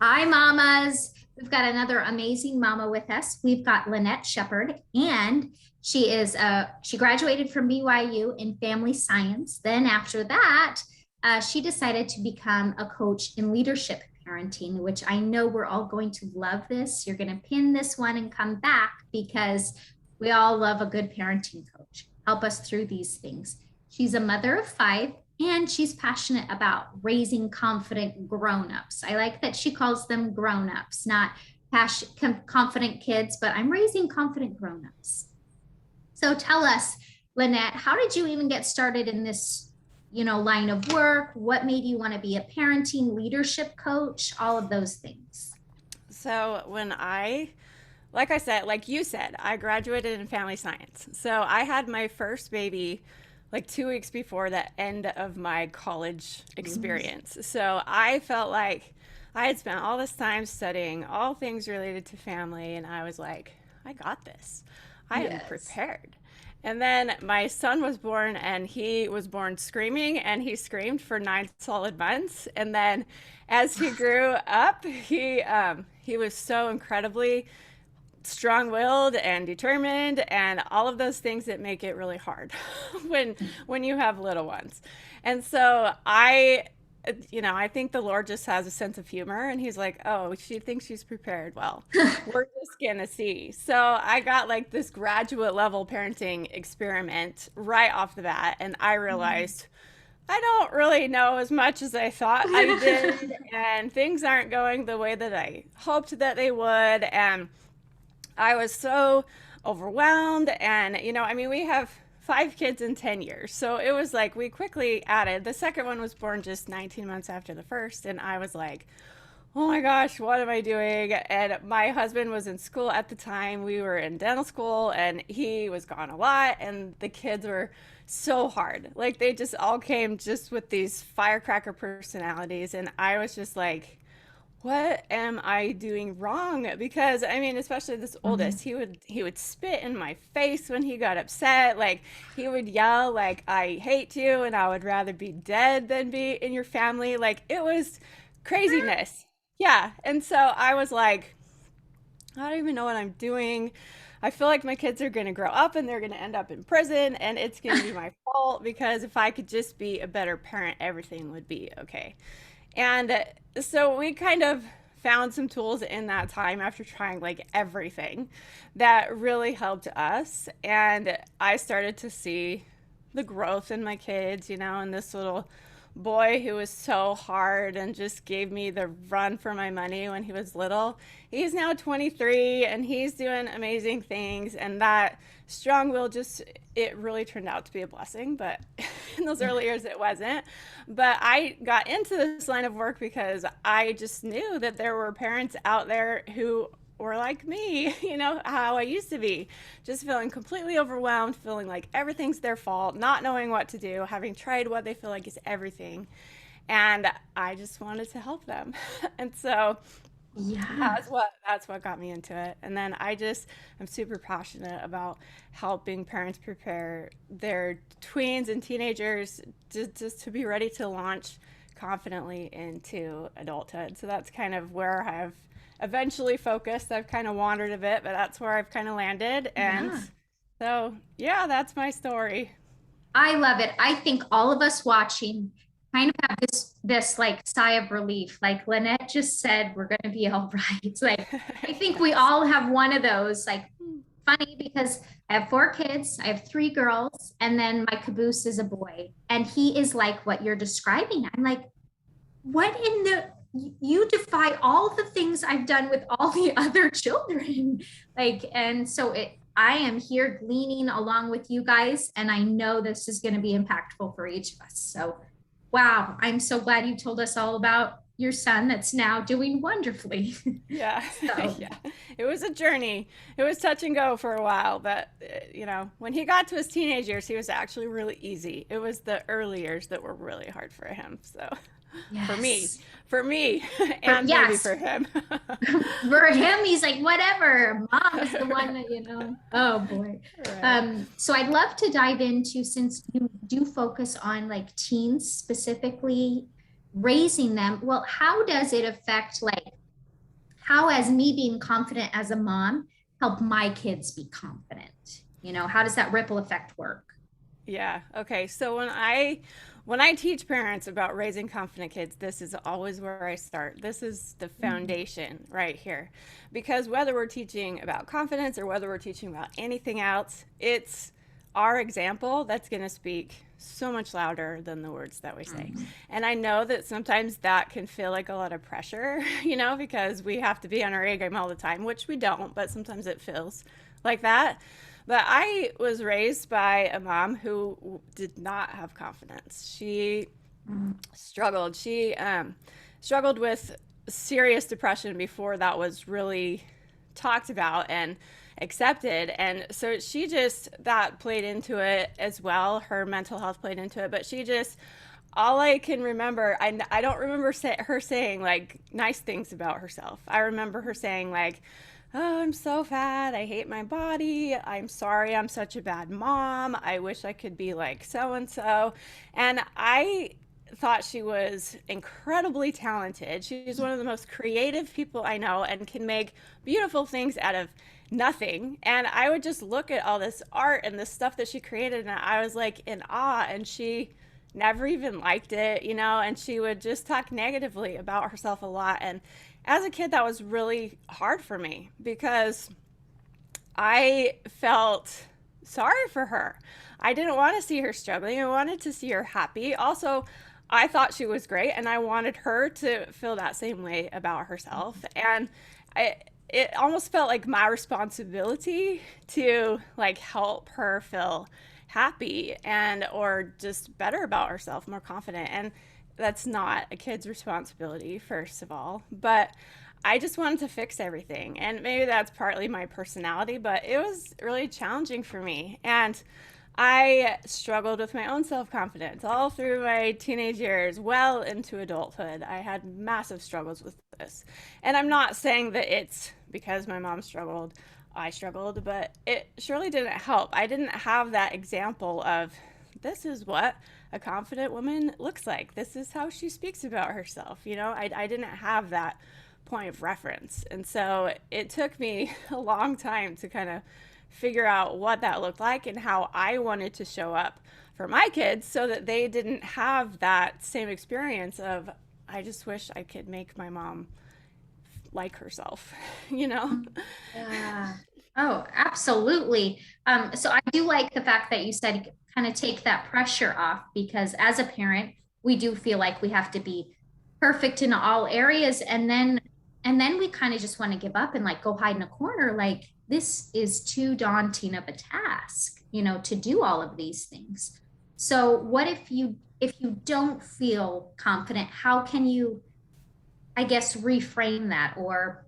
Hi, mamas. We've got another amazing mama with us. We've got Lynette Sheppard, and she graduated from BYU in family science. Then after that, she decided to become a coach in leadership parenting, which I know we're all going to love this. You're going to pin this one and come back because we all love a good parenting coach. Help us through these things. She's a mother of five, and she's passionate about raising confident grown-ups. I like that she calls them grown-ups, not confident kids, but I'm raising confident grown-ups. So tell us, Lynette, how did you even get started in this, line of work? What made you want to be a parenting leadership coach? All of those things. So like I said, like you said, I graduated in family science. So I had my first baby like 2 weeks before the end of my college Ooh. experience. So I felt like I had spent all this time studying all things related to family, and I was like, I got this. I am Yes. prepared. And then my son was born, and he was born screaming, and he screamed for 9 solid months. And then as he grew up, he was so incredibly strong-willed and determined, and all of those things that make it really hard when you have little ones. And so I think the Lord just has a sense of humor, and he's like, oh, she thinks she's prepared. Well, we're just gonna see. So I got like this graduate level parenting experiment right off the bat, and I realized I don't really know as much as I thought I did, and things aren't going the way that I hoped that they would. And I was so overwhelmed. And, I mean, we have 5 kids in 10 years. So it was like we quickly added. The second one was born just 19 months after the first. And I was like, oh my gosh, what am I doing? And my husband was in school at the time. We were in dental school, and he was gone a lot. And the kids were so hard. Like they just all came just with these firecracker personalities. And I was just like, what am I doing wrong? Because I mean, especially this oldest, he would spit in my face when he got upset. Like he would yell like I hate you and I would rather be dead than be in your family. Like it was craziness. Yeah. And so I was like, I don't even know what I'm doing. I feel like my kids are going to grow up and they're going to end up in prison, and it's going to be my fault because if I could just be a better parent, everything would be okay. And so we kind of found some tools in that time after trying like everything that really helped us. And I started to see the growth in my kids, and this little boy who was so hard and just gave me the run for my money when he was little. He's now 23 and he's doing amazing things. And that strong will just, it really turned out to be a blessing. But in those early years, it wasn't. But I got into this line of work because I just knew that there were parents out there who or like me, how I used to be, just feeling completely overwhelmed, feeling like everything's their fault, not knowing what to do, having tried what they feel like is everything. And I just wanted to help them. And so Yeah. that's what got me into it. And then I'm super passionate about helping parents prepare their tweens and teenagers just to be ready to launch confidently into adulthood. So that's kind of where I've eventually focused. I've kind of wandered a bit, but that's where I've kind of landed. And Yeah. so, yeah, that's my story. I love it. I think all of us watching kind of have this like sigh of relief. Like Lynette just said, we're going to be all right. Like I think we Yes. all have one of those. Like funny because I have 4 kids. I have 3 girls, and then my caboose is a boy, and he is like what you're describing. I'm like, what in the you defy all the things I've done with all the other children. Like, and so I am here gleaning along with you guys, and I know this is going to be impactful for each of us. So, wow, I'm so glad you told us all about your son that's now doing wonderfully. Yeah. So, Yeah. It was a journey. It was touch and go for a while, but when he got to his teenage years, he was actually really easy. It was the early years that were really hard for him. So, for me, yes. for me, For and maybe yes, for him. for him, he's like, whatever. Mom is the one that, oh boy. Right. So I'd love to dive into, since you do focus on like teens specifically, raising them. Well, how does it affect like how has me being confident as a mom help my kids be confident? How does that ripple effect work? Yeah. Okay. So when I teach parents about raising confident kids, this is always where I start. This is the foundation right here. Because whether we're teaching about confidence or whether we're teaching about anything else, it's our example that's going to speak so much louder than the words that we say. And I know that sometimes that can feel like a lot of pressure, because we have to be on our A game all the time, which we don't, but sometimes it feels like that. But I was raised by a mom who did not have confidence. She struggled. She struggled with serious depression before that was really talked about and accepted. And so that played into it as well. Her mental health played into it. But all I can remember, I don't remember her saying like nice things about herself. I remember her saying like, oh, I'm so fat. I hate my body. I'm sorry. I'm such a bad mom. I wish I could be like so and so. And I thought she was incredibly talented. She's one of the most creative people I know and can make beautiful things out of nothing. And I would just look at all this art and this stuff that she created, and I was like in awe. And she never even liked it, and she would just talk negatively about herself a lot. And as a kid, that was really hard for me because I felt sorry for her. I didn't want to see her struggling. I wanted to see her happy. Also, I thought she was great, and I wanted her to feel that same way about herself. And it almost felt like my responsibility to like help her feel happy or just better about herself, more confident. And that's not a kid's responsibility, first of all. But I just wanted to fix everything. And maybe that's partly my personality, but it was really challenging for me. And I struggled with my own self-confidence all through my teenage years, well into adulthood. I had massive struggles with this. And I'm not saying that it's because my mom struggled, I struggled, but it surely didn't help. I didn't have that example of this is what a confident woman looks like. This is how she speaks about herself. I didn't have that point of reference. And so it took me a long time to kind of figure out what that looked like and how I wanted to show up for my kids so that they didn't have that same experience of, I just wish I could make my mom like herself, Yeah. Oh, absolutely. So I do like the fact that you said kind of take that pressure off, because as a parent, we do feel like we have to be perfect in all areas. And then we kind of just want to give up and like go hide in a corner. Like this is too daunting of a task, to do all of these things. So what if you don't feel confident, how can you, I guess, reframe that or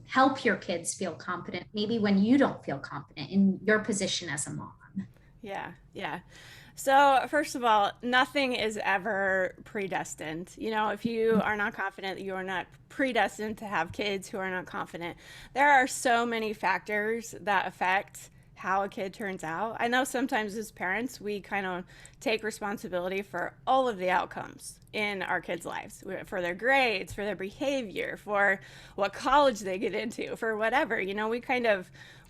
help your kids feel confident, maybe when you don't feel confident in your position as a mom? Yeah, yeah. So, first of all, nothing is ever predestined. If you are not confident, you are not predestined to have kids who are not confident. There are so many factors that affect how a kid turns out. I know sometimes as parents, we kind of take responsibility for all of the outcomes in our kids' lives, for their grades, for their behavior, for what college they get into, for whatever.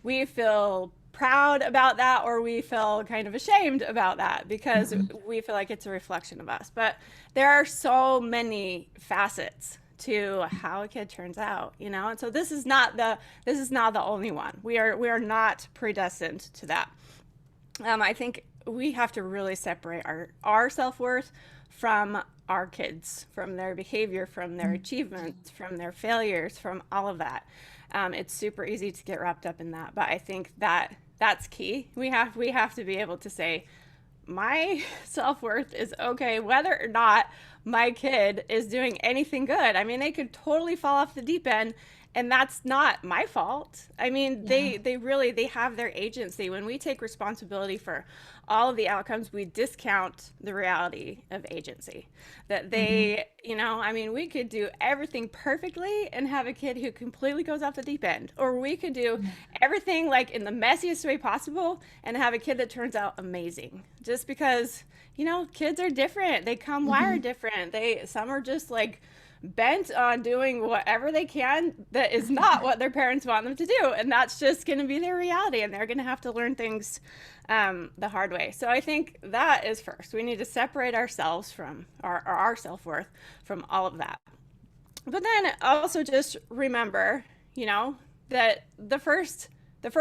We feel proud about that, or we feel kind of ashamed about that because we feel like it's a reflection of us. But there are so many facets to how a kid turns out, and so this is not the only one. We are not predestined to that. I think we have to really separate our self-worth from our kids, from their behavior, from their achievements, from their failures, from all of that. It's super easy to get wrapped up in that, but I think that's key. We have to be able to say, my self-worth is okay whether or not my kid is doing anything good. I mean, they could totally fall off the deep end, and that's not my fault. I mean, yeah. they have their agency. When we take responsibility for all of the outcomes, we discount the reality of agency. That I mean, we could do everything perfectly and have a kid who completely goes off the deep end. Or we could do everything like in the messiest way possible and have a kid that turns out amazing. Just because, kids are different. They come wired different. Some are just like bent on doing whatever they can that is not what their parents want them to do. And that's just going to be their reality. And they're going to have to learn things the hard way. So I think that is first. We need to separate ourselves from our self-worth from all of that. But then also just remember, that the first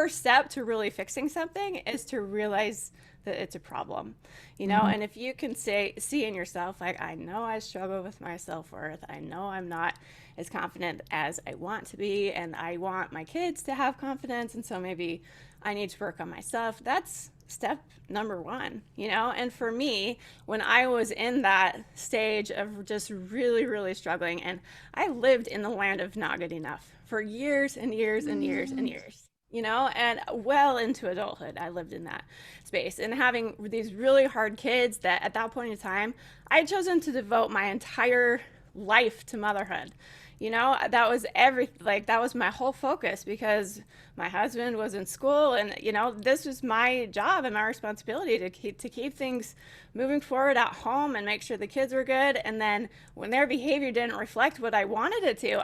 step to really fixing something is to realize that it's a problem, Mhm. and if you can see in yourself, like, I know I struggle with my self-worth, I know I'm not as confident as I want to be, and I want my kids to have confidence, and so maybe I need to work on myself. That's step number one, and for me, when I was in that stage of just really, really struggling, and I lived in the land of not good enough for years and years and years and years, and well into adulthood, I lived in that space, and having these really hard kids that at that point in time, I had chosen to devote my entire life to motherhood. That was that was my whole focus, because my husband was in school, and this was my job and my responsibility to keep things moving forward at home and make sure the kids were good. And then when their behavior didn't reflect what I wanted it to,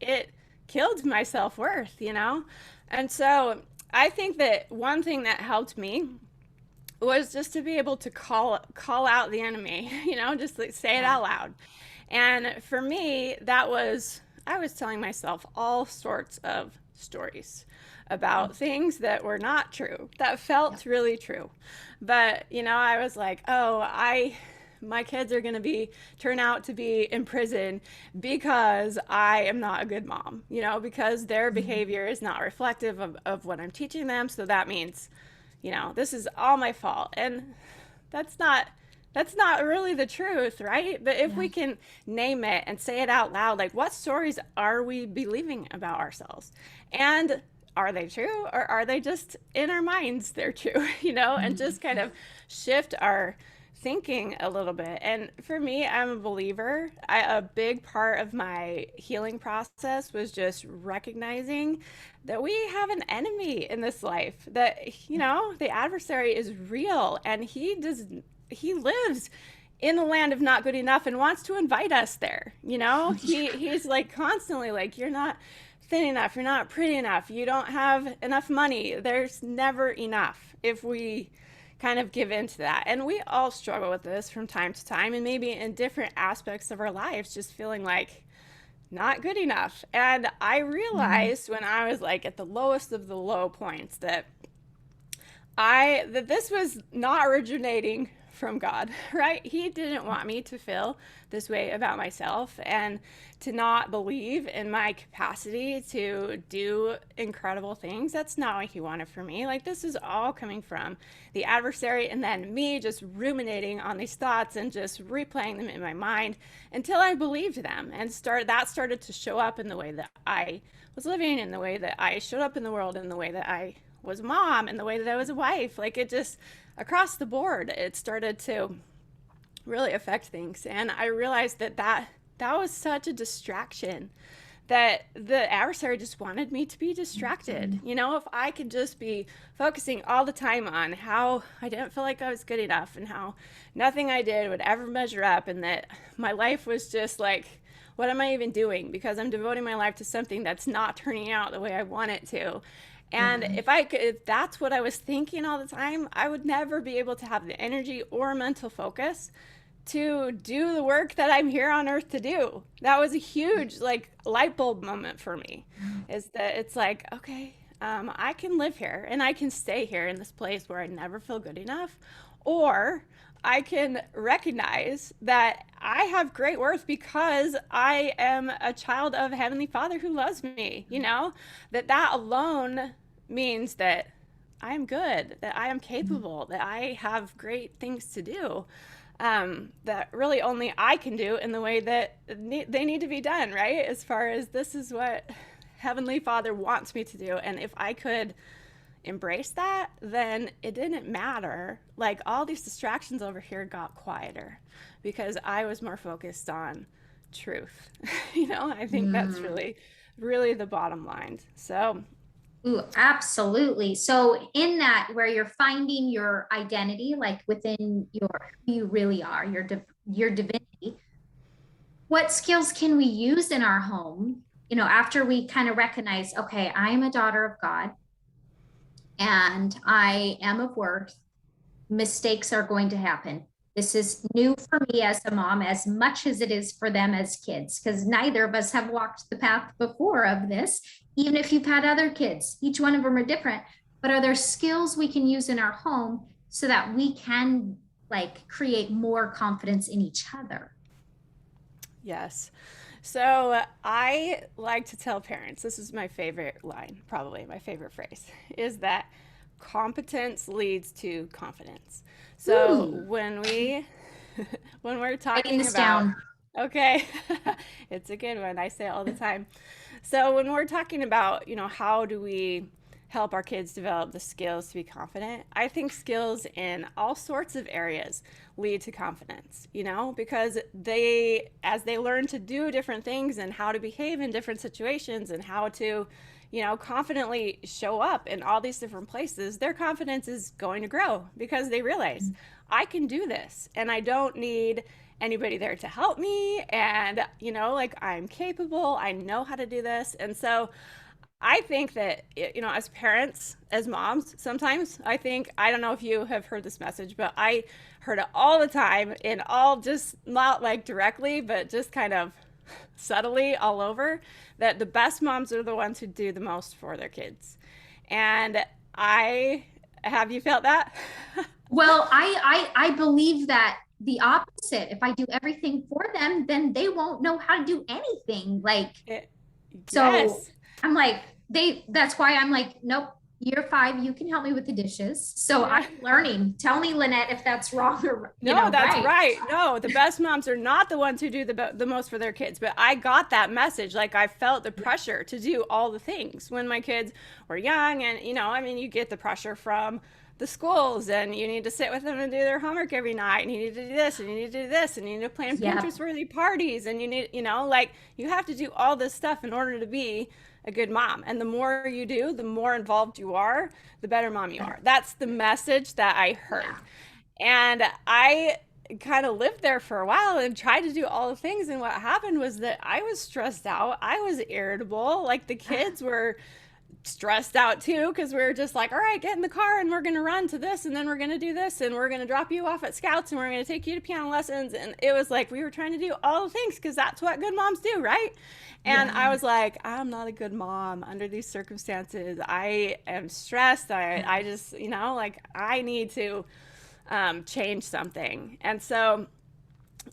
it killed my self-worth. And so I think that one thing that helped me was just to be able to call out the enemy, just like say it Yeah. out loud. And for me, that was, I was telling myself all sorts of stories Mm. about things that were not true, that Yep. felt really true. But, I was like, oh, my kids are going to turn out to be in prison because I am not a good mom, because their Mhm. behavior is not reflective of what I'm teaching them. So that means, this is all my fault. And that's not that's not really the truth, right? But if Yeah. we can name it and say it out loud, like, what stories are we believing about ourselves? And are they true, or are they just in our minds they're true, and Mhm. just kind of shift our thinking a little bit. And for me, I'm a believer. A big part of my healing process was just recognizing that we have an enemy in this life, that, Yeah. the adversary is real, and he lives in the land of not good enough and wants to invite us there. He's like constantly like, you're not thin enough, you're not pretty enough, you don't have enough money. There's never enough if we kind of give in to that. And we all struggle with this from time to time, and maybe in different aspects of our lives, just feeling like not good enough. And I Mhm. realized when I was like at the lowest of the low points that this was not originating from God, right? He didn't want me to feel this way about myself and to not believe in my capacity to do incredible things. That's not what he wanted for me. Like, this is all coming from the adversary, and then me just ruminating on these thoughts and just replaying them in my mind until I believed them, and started to show up in the way that I was living, in the way that I showed up in the world, in the way that I was a mom, and the way that I was a wife. Like, it just, across the board, it started to really affect things. And I realized that was such a distraction, that the adversary just wanted me to be distracted. Mhm. If I could just be focusing all the time on how I didn't feel like I was good enough, and how nothing I did would ever measure up, and that my life was just like, what am I even doing? Because I'm devoting my life to something that's not turning out the way I want it to. And Mhm. if that's what I was thinking all the time, I would never be able to have the energy or mental focus to do the work that I'm here on earth to do. That was a huge, like, light bulb moment for me. Mhm. Is that it's like, okay, I can live here and I can stay here in this place where I never feel good enough, or I can recognize that I have great worth because I am a child of a Heavenly Father who loves me. That alone means that I am good, that I am Mhm. capable, that I have great things to do, that really only I can do in the way that they need to be done, right? As far as this is what Heavenly Father wants me to do. And if I could embrace that, then it didn't matter. Like, all these distractions over here got quieter because I was more focused on truth. I think that's Mm. really, really the bottom line. So, Ooh, absolutely. So in that, where you're finding your identity, like within your who you really are, your divinity, What skills can we use in our home, after we kind of recognize, okay, I am a daughter of God and I am of worth, mistakes are going to happen. This is new for me as a mom, as much as it is for them as kids, because neither of us have walked the path before of this. Even if you've had other kids, each one of them are different. But are there skills we can use in our home so that we can like create more confidence in each other? Yes. So I like to tell parents, this is my favorite line, probably my favorite phrase, is that competence leads to confidence. So Ooh, when we're writing talking this about, down. okay, it's a good one. I say it all the time. So when we're talking about, how do we help our kids develop the skills to be confident? I think skills in all sorts of areas lead to confidence, because as they learn to do different things and how to behave in different situations and how to, confidently show up in all these different places, their confidence is going to grow because they realize I can do this and I don't need anybody there to help me. And, like I'm capable, I know how to do this. And so I think that, as parents, as moms, sometimes I don't know if you have heard this message, but I heard it all the time in all just not like directly, but just kind of subtly all over that the best moms are the ones who do the most for their kids. And have you felt that? Well, I believe that the opposite. If I do everything for them, then they won't know how to do anything. Like, It, so yes. I'm like, that's why I'm like, nope, year 5, you can help me with the dishes. So I'm Yeah. learning. Tell me, Lynette, if that's wrong or, No, that's right. right. No, the best moms are not the ones who do the most for their kids. But I got that message. Like I felt the pressure to do all the things when my kids were young. And, you get the pressure from the schools and you need to sit with them and do their homework every night. And you need to do this and you need to do this and you need to plan Yep. Pinterest worthy parties. And you need, like you have to do all this stuff in order to be a good mom. And the more you do, the more involved you are, the better mom you are. That's the message that I heard. Yeah. And I kind of lived there for a while and tried to do all the things. And what happened was that I was stressed out. I was irritable. Like the kids were stressed out too because we were just like, all right, get in the car and we're going to run to this and then we're going to do this and we're going to drop you off at Scouts and we're going to take you to piano lessons. And it was like we were trying to do all the things because that's what good moms do, right? And I Yeah. was like, I'm not a good mom under these circumstances. I am stressed. I just, like I need to change something. And so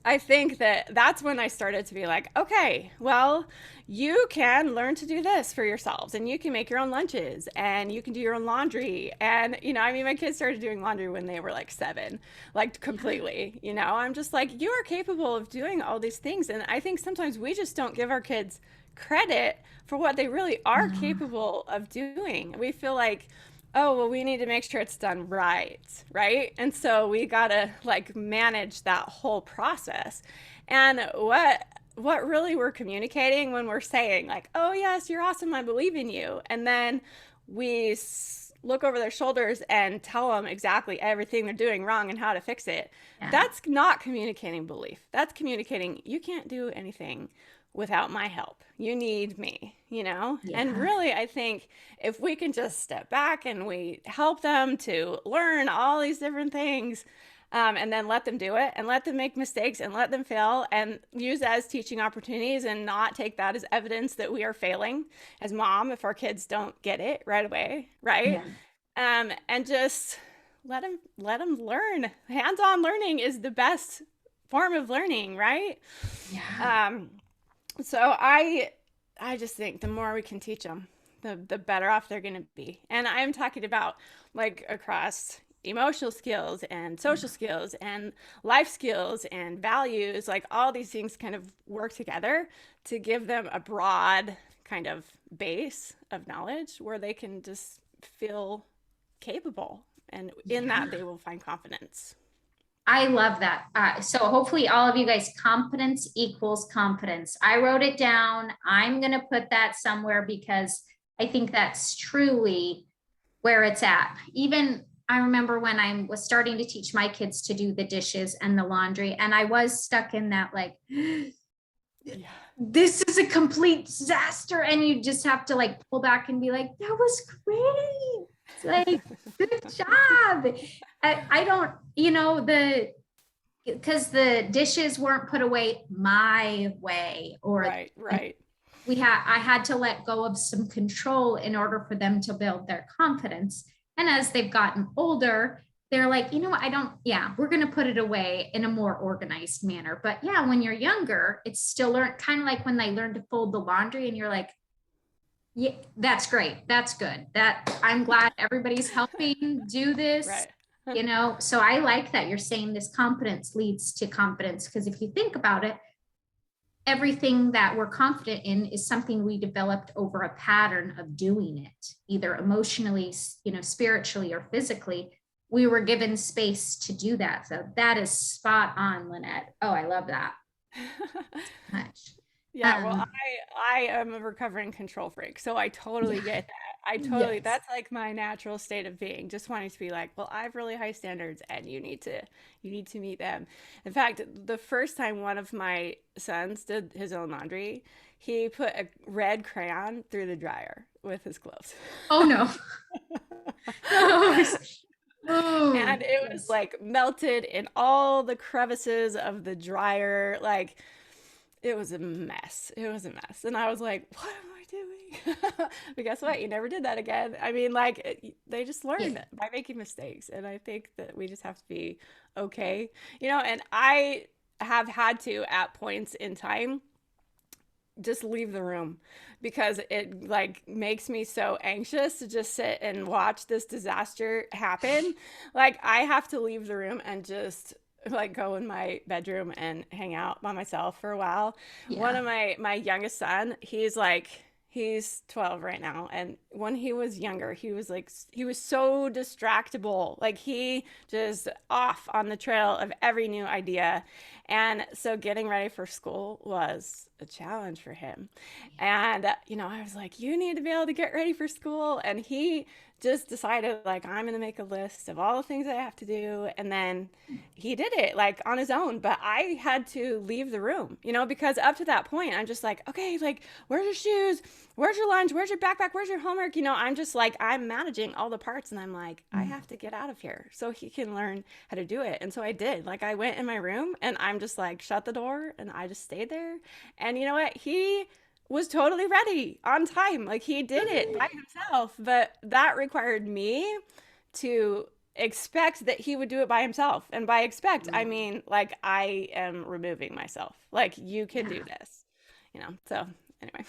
I think that that's when I started to be like, okay, well, you can learn to do this for yourselves and you can make your own lunches and you can do your own laundry. And, my kids started doing laundry when they were like 7, like completely, I'm just like, you are capable of doing all these things. And I think sometimes we just don't give our kids credit for what they really are No. capable of doing. We feel like, oh, well, we need to make sure it's done right, right? And so we gotta like manage that whole process. And what really we're communicating when we're saying like, oh yes, you're awesome, I believe in you, and then we look over their shoulders and tell them exactly everything they're doing wrong and how to fix it. Yeah. That's not communicating belief. That's communicating you can't do anything without my help. You need me, And Yeah. really, I think if we can just step back and we help them to learn all these different things, and then let them do it and let them make mistakes and let them fail and use that as teaching opportunities and not take that as evidence that we are failing as mom if our kids don't get it right away, right? Yeah. And just let them learn. Hands-on learning is the best form of learning, right? Yeah. Um, so I just think the more we can teach them, the better off they're going to be. And I'm talking about like across emotional skills and social skills and life skills and values, like all these things kind of work together to give them a broad kind of base of knowledge where they can just feel capable. And in that, Yeah. they will find confidence. I love that. So hopefully all of you guys, competence equals confidence. I wrote it down. I'm going to put that somewhere because I think that's truly where it's at. Even I remember when I was starting to teach my kids to do the dishes and the laundry, and I was stuck in that like, Yeah. this is a complete disaster. And you just have to like pull back and be like, that was great. It's like, good job. I don't, because the dishes weren't put away my way, or Right, right. I had to let go of some control in order for them to build their confidence. And as they've gotten older, they're like, I don't, yeah, we're going to put it away in a more organized manner. But yeah, when you're younger, it's still kind of like when they learn to fold the laundry and you're like, yeah, that's great. That's good. That I'm glad everybody's helping do this, Right. So I like that you're saying this competence leads to confidence, because if you think about it, everything that we're confident in is something we developed over a pattern of doing it, either emotionally, spiritually, or physically. We were given space to do that. So that is spot on, Lynette. Oh, I love that much. Yeah, well, Um, I am a recovering control freak, so I totally yeah, get that. I totally, yes, that's like my natural state of being, just wanting to be like, well, I have really high standards and you need to meet them. In fact, the first time one of my sons did his own laundry, he put a red crayon through the dryer with his gloves. oh no. Oh And it was yes. like melted in all the crevices of the dryer. Like it was a mess. It was a mess. And I was like, what am I doing? But guess what? You never did that again. I mean, like, they just Yeah. learn by making mistakes. And I think that we just have to be okay. And I have had to, at points in time, just leave the room because it like makes me so anxious to just sit and watch this disaster happen. Like I have to leave the room and just like go in my bedroom and hang out by myself for a while. One Yeah. of my youngest son, he's 12 right now, and when he was younger, he was so distractible. Like he just off on the trail of every new idea. And so getting ready for school was a challenge for him. And I was like, you need to be able to get ready for school. And he just decided like I'm going to make a list of all the things I have to do, and then he did it like on his own. But I had to leave the room, because up to that point I'm just like, okay, like where's your shoes, where's your lunch, where's your backpack, where's your homework. I'm just like, I'm managing all the parts, and I'm like, I have to get out of here so he can learn how to do it. And so I did. Like I went in my room and I'm just like shut the door and I just stayed there. And you know what, he was totally ready on time. Like he did it by himself, but that required me to expect that he would do it by himself. And by expect, I mean like I am removing myself. Like you can do Yeah. this, So anyway.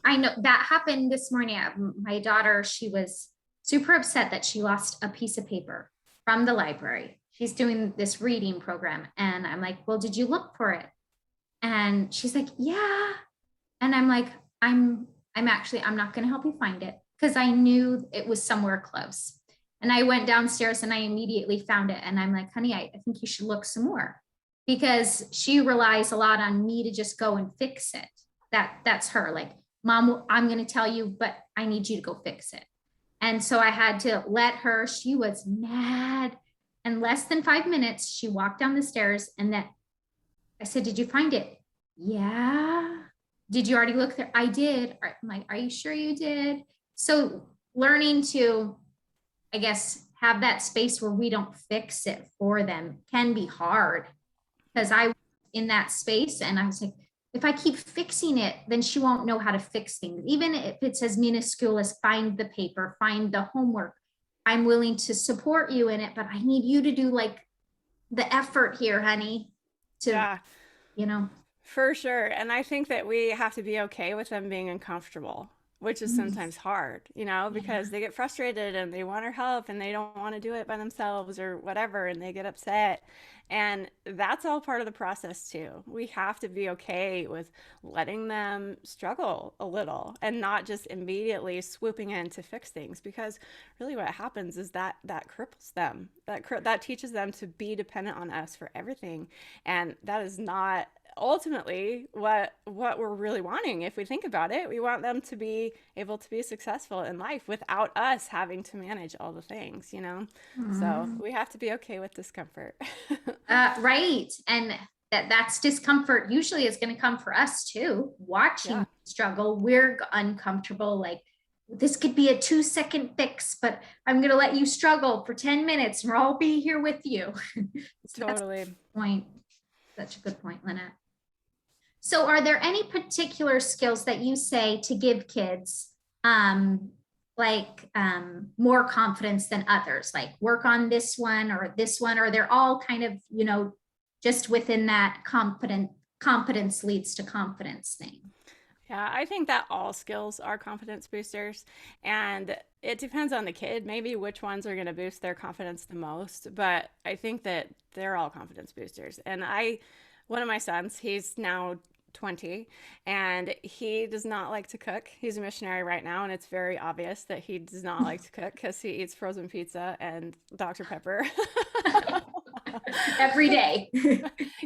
I know that happened this morning. My daughter, she was super upset that she lost a piece of paper from the library. She's doing this reading program. And I'm like, well, did you look for it? And she's like, yeah. And I'm like, I'm not going to help you find it, because I knew it was somewhere close. And I went downstairs and I immediately found it. And I'm like, honey, I think you should look some more, because she relies a lot on me to just go and fix it. That's her, like, mom, I'm going to tell you, but I need you to go fix it. And so I had to let her. She was mad. In less than 5 minutes, she walked down the stairs, and that I said, did you find it? Yeah. Did you already look there? I did. I'm like, are you sure you did? So learning to, I guess, have that space where we don't fix it for them can be hard, because I was in that space and I was like, if I keep fixing it, then she won't know how to fix things. Even if it's as minuscule as find the paper, find the homework, I'm willing to support you in it, but I need you to do like the effort here, honey, to, Yeah. you know, For sure. And I think that we have to be okay with them being uncomfortable, which is sometimes hard, because yeah. they get frustrated and they want our help and they don't want to do it by themselves or whatever, and they get upset. And that's all part of the process too. We have to be okay with letting them struggle a little and not just immediately swooping in to fix things, because really what happens is that cripples them. That teaches them to be dependent on us for everything. And that is not ultimately what we're really wanting. If we think about it, we want them to be able to be successful in life without us having to manage all the things. So Mm. we have to be okay with discomfort. Right. And that's discomfort usually is going to come for us too. Watching Yeah. struggle, we're uncomfortable. Like this could be a 2-second fix, but I'm going to let you struggle for 10 minutes and I'll be here with you. So that's a Totally. good point. Such a good point, Lynette. So are there any particular skills that you say to give kids um, more confidence than others, like work on this one, or they're all kind of, just within that competence leads to confidence thing? Yeah, I think that all skills are confidence boosters, and it depends on the kid, maybe which ones are going to boost their confidence the most, but I think that they're all confidence boosters. And one of my sons, he's now 20, and he does not like to cook. He's a missionary right now, and it's very obvious that he does not like to cook because he eats frozen pizza and Dr. Pepper. Every day.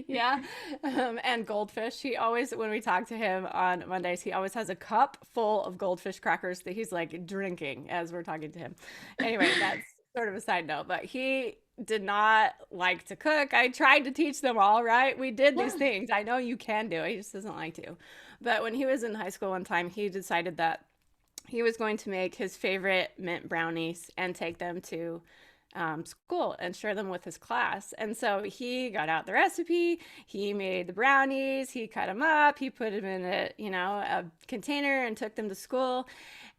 Yeah. And goldfish. He always, when we talk to him on Mondays, he always has a cup full of goldfish crackers that he's like drinking as we're talking to him. Anyway, that's sort of a side note, but he did not like to cook. I tried to teach them all, right? We did these Yeah. things. I know you can do. He just doesn't like to. But when he was in high school one time, he decided that he was going to make his favorite mint brownies and take them to school and share them with his class. And so he got out the recipe. He made the brownies. He cut them up. He put them in a container and took them to school.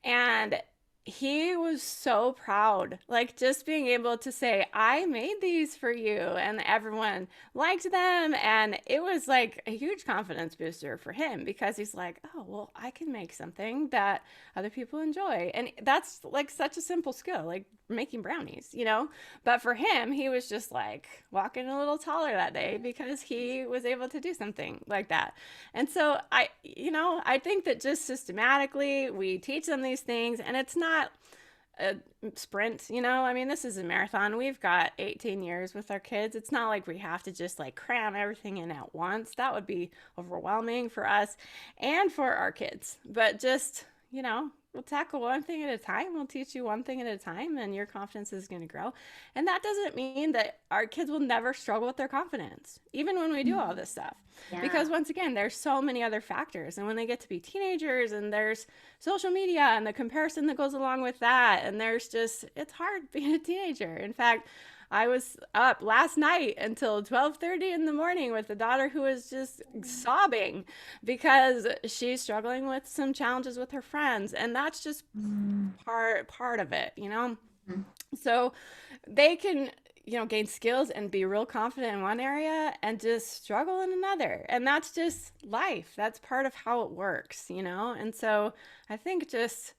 And he was so proud, like just being able to say, I made these for you, and everyone liked them. And it was like a huge confidence booster for him because he's like, oh, well, I can make something that other people enjoy. And that's like such a simple skill, like making brownies. But for him, he was just like walking a little taller that day because he was able to do something like that. And so I think that just systematically we teach them these things, and it's not a sprint. I mean, this is a marathon. We've got 18 years with our kids. It's not like we have to just like cram everything in at once. That would be overwhelming for us and for our kids. But just, we'll tackle one thing at a time. We'll teach you one thing at a time, and your confidence is going to grow. And that doesn't mean that our kids will never struggle with their confidence, even when we do all this stuff. Yeah. Because once again, there's so many other factors. And when they get to be teenagers, and there's social media and the comparison that goes along with that, and it's hard being a teenager. In fact, I was up last night until 12:30 in the morning with a daughter who was just sobbing because she's struggling with some challenges with her friends, and that's just part of it. Mhm. So they can gain skills and be real confident in one area and just struggle in another, and that's just life. That's part of how it works. And so I think just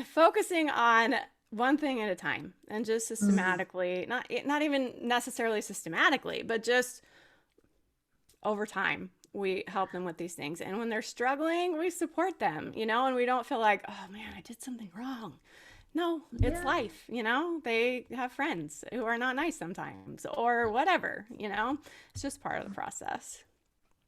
focusing on one thing at a time and just systematically, not even necessarily systematically, but just over time, we help them with these things. And when they're struggling, we support them, and we don't feel like, oh man, I did something wrong. No, it's Yeah. life. They have friends who are not nice sometimes or whatever. It's just part of the process.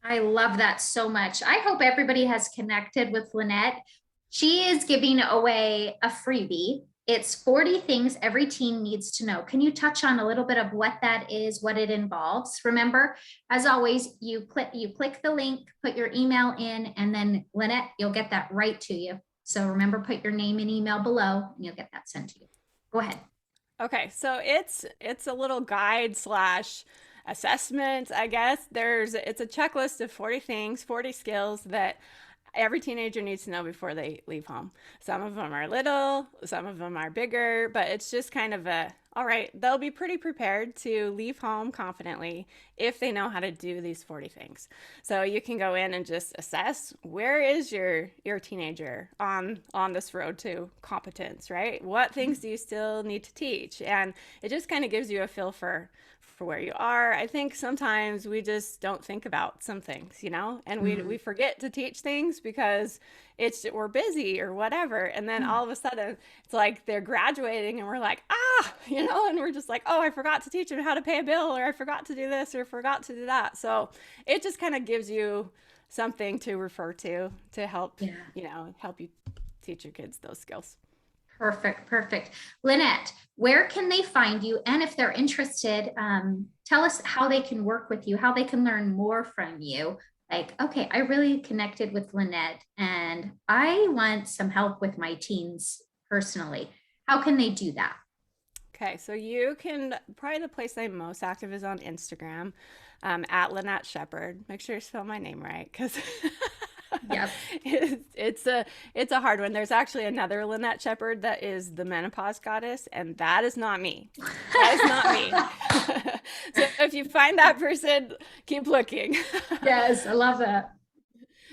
I love that so much. I hope everybody has connected with Lynette. She is giving away a freebie. It's 40 things every teen needs to know. Can you touch on a little bit of what that is, what it involves? Remember, as always, you click the link, put your email in, and then Lynette, you'll get that right to you. So remember, put your name and email below, and you'll get that sent to you. Go ahead. Okay, so it's a little guide slash assessment, I guess. It's a checklist of 40 things, 40 skills that every teenager needs to know before they leave home. Some of them are little, some of them are bigger, but it's just kind of all right, they'll be pretty prepared to leave home confidently if they know how to do these 40 things. So you can go in and just assess, where is your teenager on this road to competence, right? What things do you still need to teach? And it just kind of gives you a feel for where you are. I think sometimes we just don't think about some things, and we forget to teach things because we're busy or whatever. And then all of a sudden it's like they're graduating and we're like, and we're just like, oh, I forgot to teach them how to pay a bill, or I forgot to do this, or forgot to do that. So it just kind of gives you something to refer to help, Yeah. help you teach your kids those skills. Perfect. Perfect. Lynette, where can they find you? And if they're interested, tell us how they can work with you, how they can learn more from you. Like, okay, I really connected with Lynette and I want some help with my teens personally. How can they do that? Okay, so you can probably the place I'm most active is on Instagram, at Lynette Sheppard. Make sure you spell my name right, because Yep. it's a hard one. There's actually another Lynette Sheppard that is the menopause goddess, and that is not me. That is not me. So if you find that person, keep looking. Yes, I love that.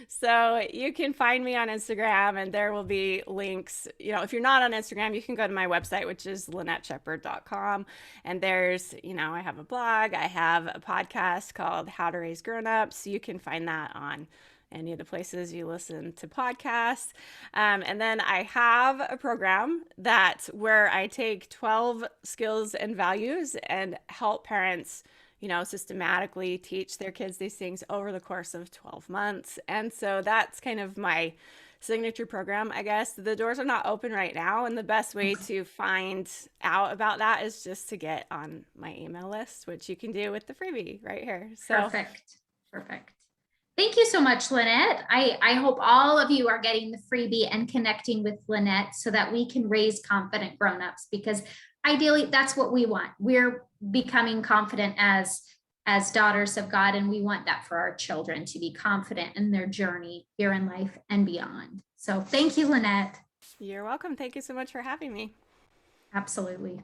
So you can find me on Instagram and there will be links. If you're not on Instagram, you can go to my website, which is LynetteSheppard.com. And I have a blog, I have a podcast called How to Raise Grown-Ups. So you can find that on any of the places you listen to podcasts. And then I have a program where I take 12 skills and values and help parents systematically teach their kids these things over the course of 12 months. And so that's kind of my signature program, I guess. The doors are not open right now. And the best way to find out about that is just to get on my email list, which you can do with the freebie right here. So Perfect. Perfect. Thank you so much, Lynette. I hope all of you are getting the freebie and connecting with Lynette so that we can raise confident grown-ups, because ideally that's what we want. We're becoming confident as daughters of God, and we want that for our children, to be confident in their journey here in life and beyond. So thank you, Lynette. you're welcome. Thank you so much for having me. Absolutely.